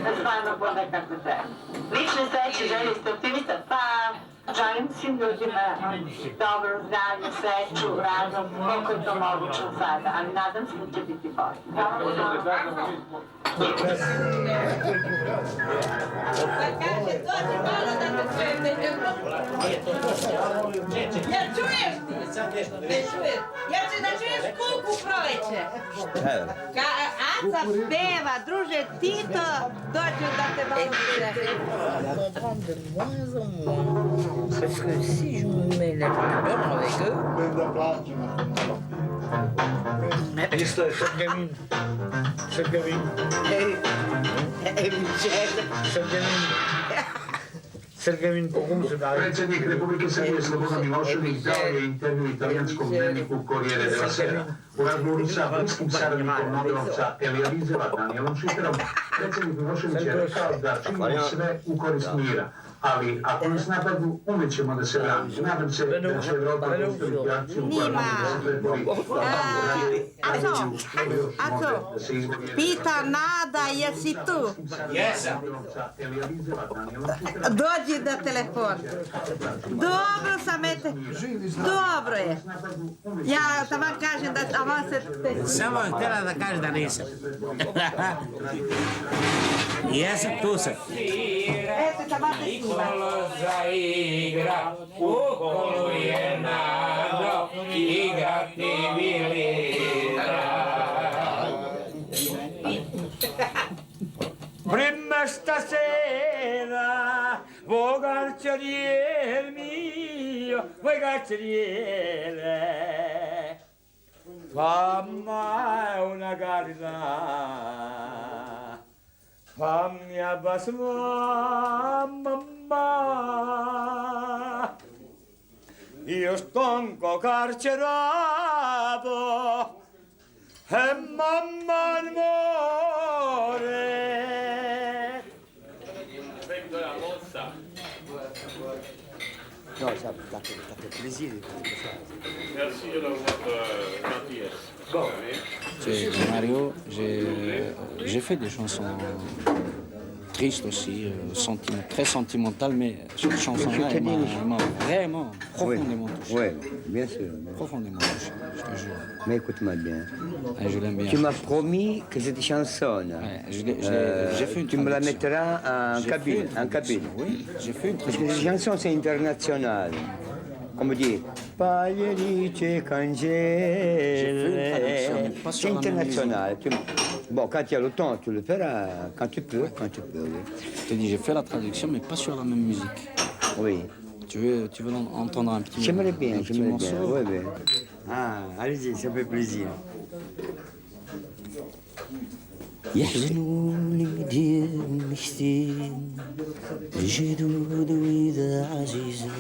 Da stvarno bude kako treba. Lične sreće, želje ste optimista, pa želim svim ljudima dobro, zdravlje, sreću, razum, koliko je to moguće sada, ali nadam se da će biti bolje. Ja čuješ ti? Ja ću da čuješ kuku proleće. Aca peva, druže Tito, dođu da te malo prireći. De moins en moins. Parce que si je me mets la couleur avec eux... Cette gamine. Et Michel. Cette gamine. Predsjednik Republike Srbije Slobodan Milošević dao je intervju italijanskom dnevniku Corriere della Sera. U razgovoru sa bliskim saradnikom Nobelovca Elija Danielom Šiterom, predsjednik Milošević je rekao da čini sve u korist mira, Ali ako nas napadnu, uvijek ćemo da se branimo. Nadam se da će Evropa postaviti akciju koja nam se pretvori. Aco, pita Nada, jesi tu? Jesam. Dođi do telefona. Dobro sam, dobro je. Ja da vam kažem da vam se... Samo je htjela da kaže da nisam. Jesam, tu sam. Eto, da vam se snima. Zaigra, u kolu je nado, igrati bilira. Prima stasera, vuoi carceriere mio, vuoi carceriere? Fammi una carità, fammi abbassare, mamma. Io stanco carcerato e mamma muore. Non, ça fait plaisir. Merci de votre gentillesse. Bon. Mario, j'ai fait des chansons tristes aussi, très sentimentales, mais cette chanson-là, elle m'a vraiment profondément touché. Oui, bien sûr. Profondément touché, je te jure. Mais écoute-moi bien. Je l'aime bien. Tu m'as promis que cette chanson, j'ai fait une tu me la mettras en cabine. Oui, j'ai fait une Parce que cette chanson, c'est international. Comme dit, Paglierice Cangele. C'est international. Bon, quand il y a le temps, tu le feras quand tu peux. Oui. Je te dis, j'ai fait la traduction, mais pas sur la même musique. Oui. Tu veux entendre un petit morceau? J'aimerais bien. Oui, oui. Ah, allez-y, ça fait plaisir. يحزنوني ديال مشتين جدود وإذا عزيزة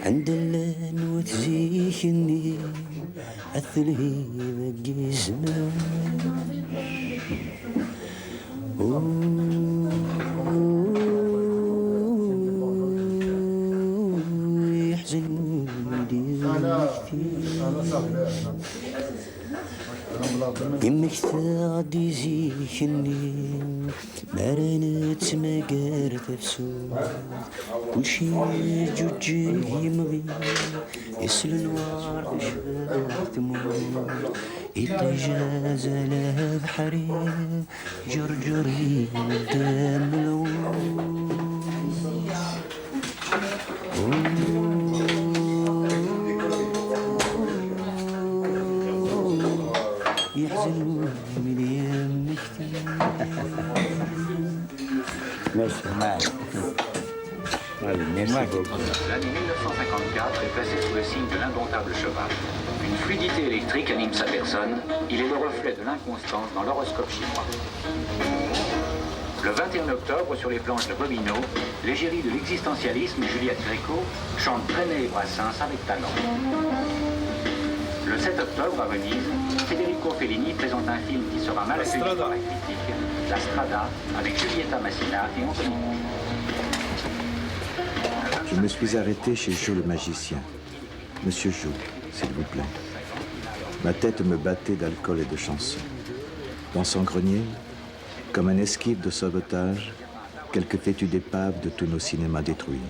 عند اللان وتزيك النيل الثلهي بقي زمان يحزنوني ديال مشتين يمك تعدي زيكني ما رانت ما قارت فسود كلشي جوجي يمغي يسل نوار شباب تموت إتجاز لها بحري جرجري قدام العود Merci, Marc. Merci beaucoup. L'année 1954 est placée sous le signe de l'indomptable cheval. Une fluidité électrique anime sa personne. Il est le reflet de l'inconstance dans l'horoscope chinois. Le 21 octobre, sur les planches de Bobino, l'égérie de l'existentialisme Juliette Gréco chante Trenet et Brassens avec talent. Le 7 octobre, à Venise, Federico Fellini présente un film qui sera mal accueilli par la critique, La Strada, avec Giulietta Massina et Anthony. Je me suis arrêté chez Joe le magicien. Monsieur Joe, s'il vous plaît. Ma tête me battait d'alcool et de chansons. Dans son grenier, comme un esquive de sauvetage, quelques fétus d'épaves de tous nos cinémas détruits.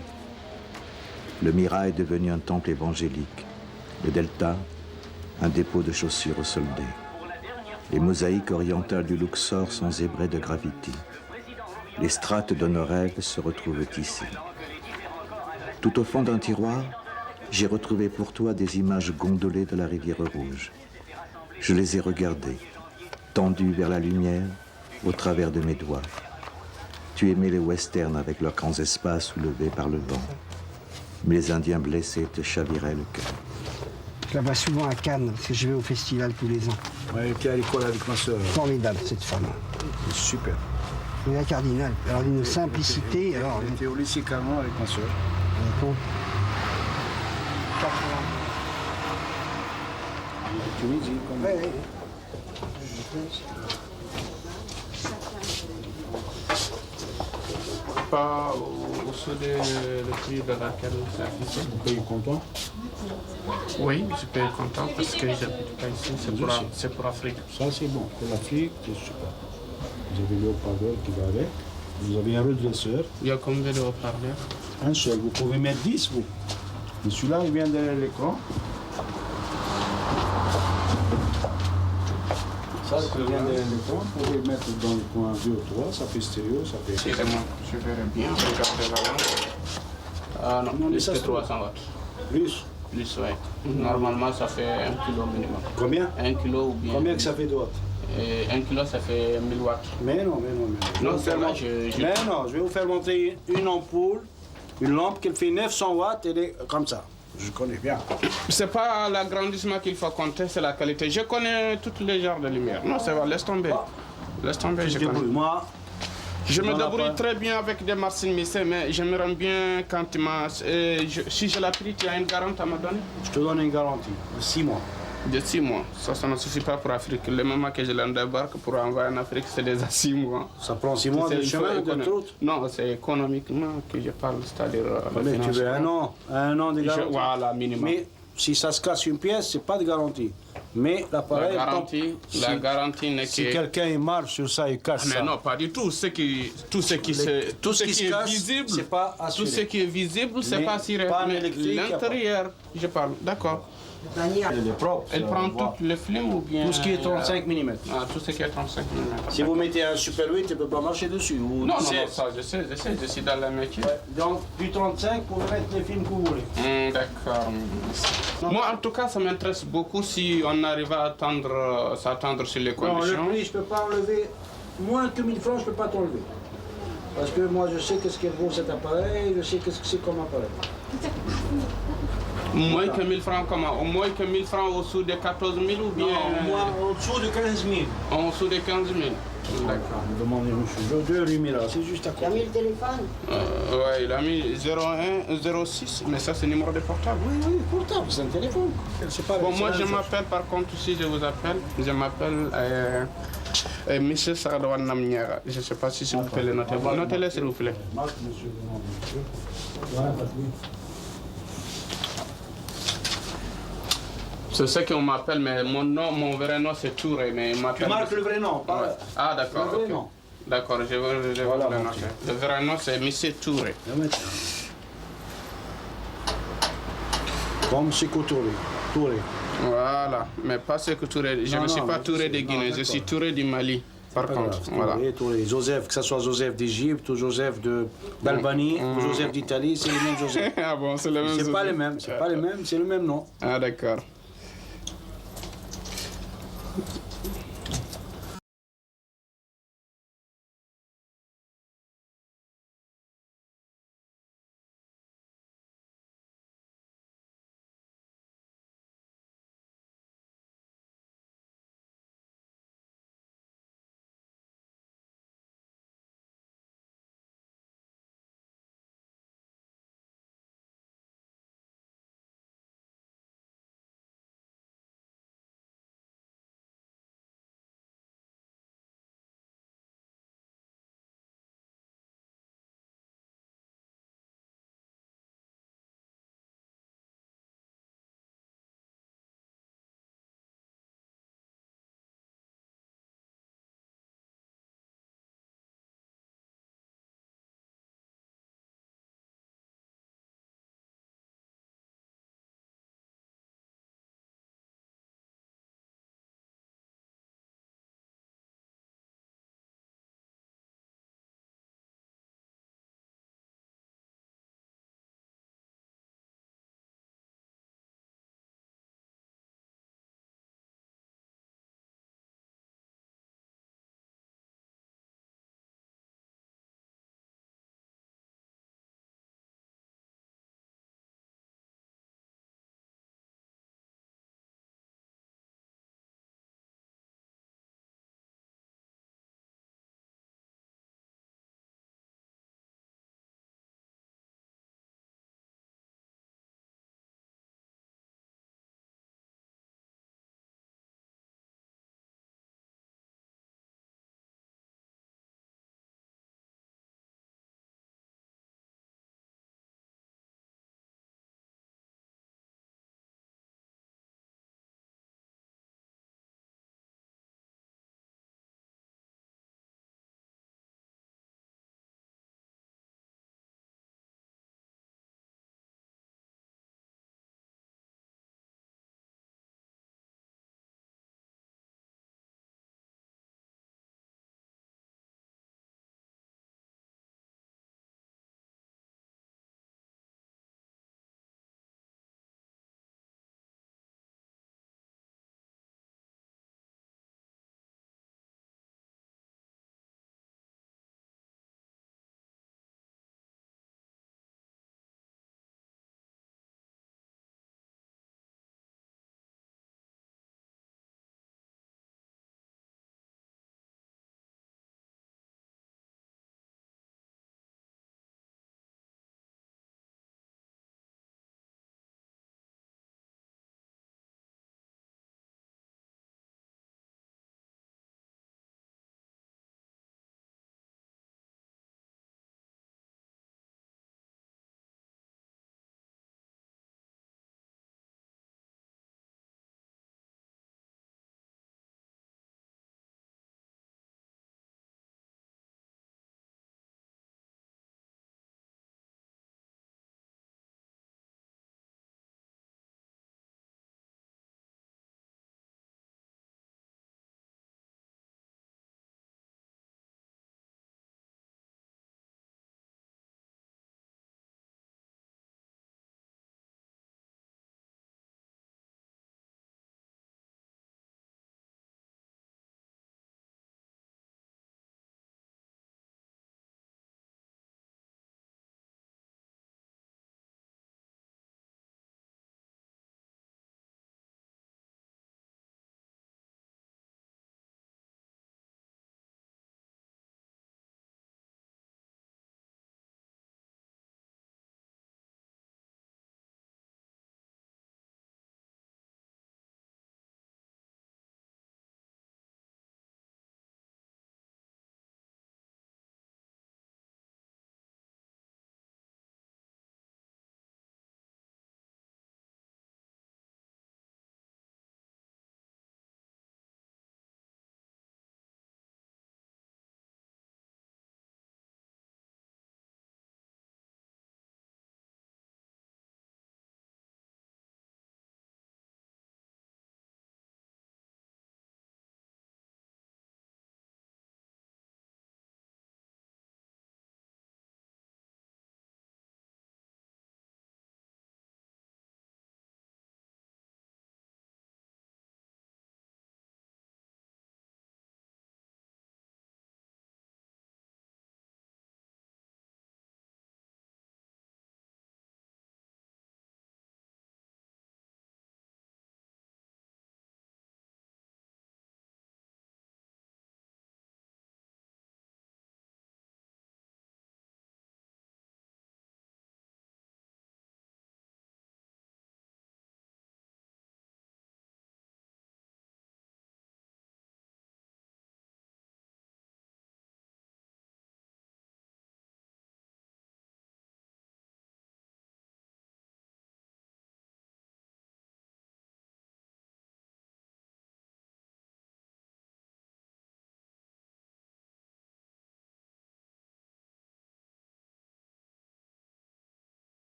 Le Mira est devenu un temple évangélique. Le Delta, un dépôt de chaussures aux soldés. Les mosaïques orientales du Luxor sont zébrées de graffiti. Les strates de nos rêves se retrouvent ici. Tout au fond d'un tiroir, j'ai retrouvé pour toi des images gondolées de la rivière Rouge. Je les ai regardées, tendues vers la lumière, au travers de mes doigts. Tu aimais les westerns avec leurs grands espaces soulevés par le vent. Mais les Indiens blessés te chaviraient le cœur. Je la vois souvent à Cannes, parce que je vais au festival tous les ans. Ouais, elle était à l'école avec ma soeur. Formidable, cette femme. Super. C'est la cardinale. Alors, d'une simplicité. Alors, elle était au lycée Caron avec ma soeur. D'accord. Tunisie, comme ouais. au-dessous du prix de laquelle c'est affiché. Vous payez content? Oui, je paye content parce que j'habite pas ici, c'est pour Afrique. Ça c'est bon, pour l'Afrique, c'est super. Vous avez le haut-parleur qui va avec, vous avez un redresseur. Il y a combien de haut-parleurs? Un seul, vous pouvez mettre 10 vous. Mais celui-là il vient derrière l'écran. Ça, il vient derrière l'écran, vous pouvez le mettre dans le coin 2 ou 3, ça fait stéréo, ça fait... Excusez-moi, je verrai bien, regardez la lampe. Ah non, plus que 300 watts. Plus? Plus, oui. Normalement, ça fait 1 kilo minimum. Combien? 1 kilo ou bien... Combien que ça fait de watts? 1 kilo, ça fait 1000 watts. Mais non. Non, c'est là, Mais non, je vais vous faire monter une ampoule, une lampe qui fait 900 watts, elle est comme ça. Je connais bien. C'est pas l'agrandissement qu'il faut compter, c'est la qualité. Je connais tous les genres de lumière. Non, ça va, laisse tomber. Laisse tomber, je connais. Moi, je me débrouille très bien avec des Marcin Missé, mais j'aimerais bien quand tu m'as... si je l'ai pris, tu as une garantie à me donner? Je te donne une garantie de 6 mois. De 6 mois. Ça ne suffit pas pour l'Afrique. Le moment que je l'embarque pour envoyer en Afrique, c'est déjà 6 mois. Ça prend 6 mois de chemin de route? Non, c'est économiquement que je parle, c'est-à-dire... Mais tu veux un an de garantie? Voilà, minimum. Mais si ça se casse une pièce, c'est pas de garantie. Mais l'appareil... La garantie n'est que... Si quelqu'un marche sur ça et casse ça... Mais non, pas du tout. Tout ce qui est visible, c'est pas assuré. Tout ce qui est visible, c'est pas assuré. Mais l'intérieur, je parle, d'accord. Elle est propre. Elle prend tout le film ou bien... Tout ce qui est 35 mm. Ah, tout ce qui est 35 mm. Si vous mettez un Super 8, il ne peut pas marcher dessus. Ou non, ça, je sais, je suis dans le métier. Ouais, donc, du 35 pour mettre les films que vous voulez. D'accord. Moi, en tout cas, ça m'intéresse beaucoup si on arrive à s'attendre sur les conditions. Non, le prix, je ne peux pas enlever. Moins que 1000 francs, je ne peux pas t'enlever. Parce que moi, je sais qu'est-ce qu'est vaut cet appareil, je sais qu'est-ce que c'est comme appareil. Moins que 1000 francs comment? Au moins que 1000 francs au-dessous de 14 000 ou bien... Non, au-dessous de 15 000. En dessous de 15 000. D'accord. Demandez monsieur Jodeur, lui, là, c'est juste à côté. Il a mis le téléphone? Ouais, il a mis 01 06, mais ça c'est numéro de portable. Oui, portable, c'est un téléphone. Pas bon, moi je m'appelle, par contre, si je vous appelle, je m'appelle Monsieur Sardawan Namniara. Je ne sais pas si vous pouvez le noter. Notez-le s'il vous plaît. C'est ce qu'on m'appelle, mais mon vrai nom c'est Touré, mais il m'appelle... Tu marques le vrai nom, pas... Ouais. Ah d'accord, le vrai ok. nom. D'accord, je vais voilà, le noter. Le vrai nom c'est Monsieur Touré. Comme Sékou Touré. Voilà, mais pas Sékou Touré. Je ne suis pas Touré de Guinée, je suis Touré du Mali. Par contre, voilà. Touré. Joseph, que ce soit Joseph d'Égypte ou Joseph d'Albanie ou Joseph d'Italie, c'est le même Joseph. Ah bon, c'est le même. C'est pas les mêmes, c'est pas les mêmes, c'est le même nom. Ah d'accord.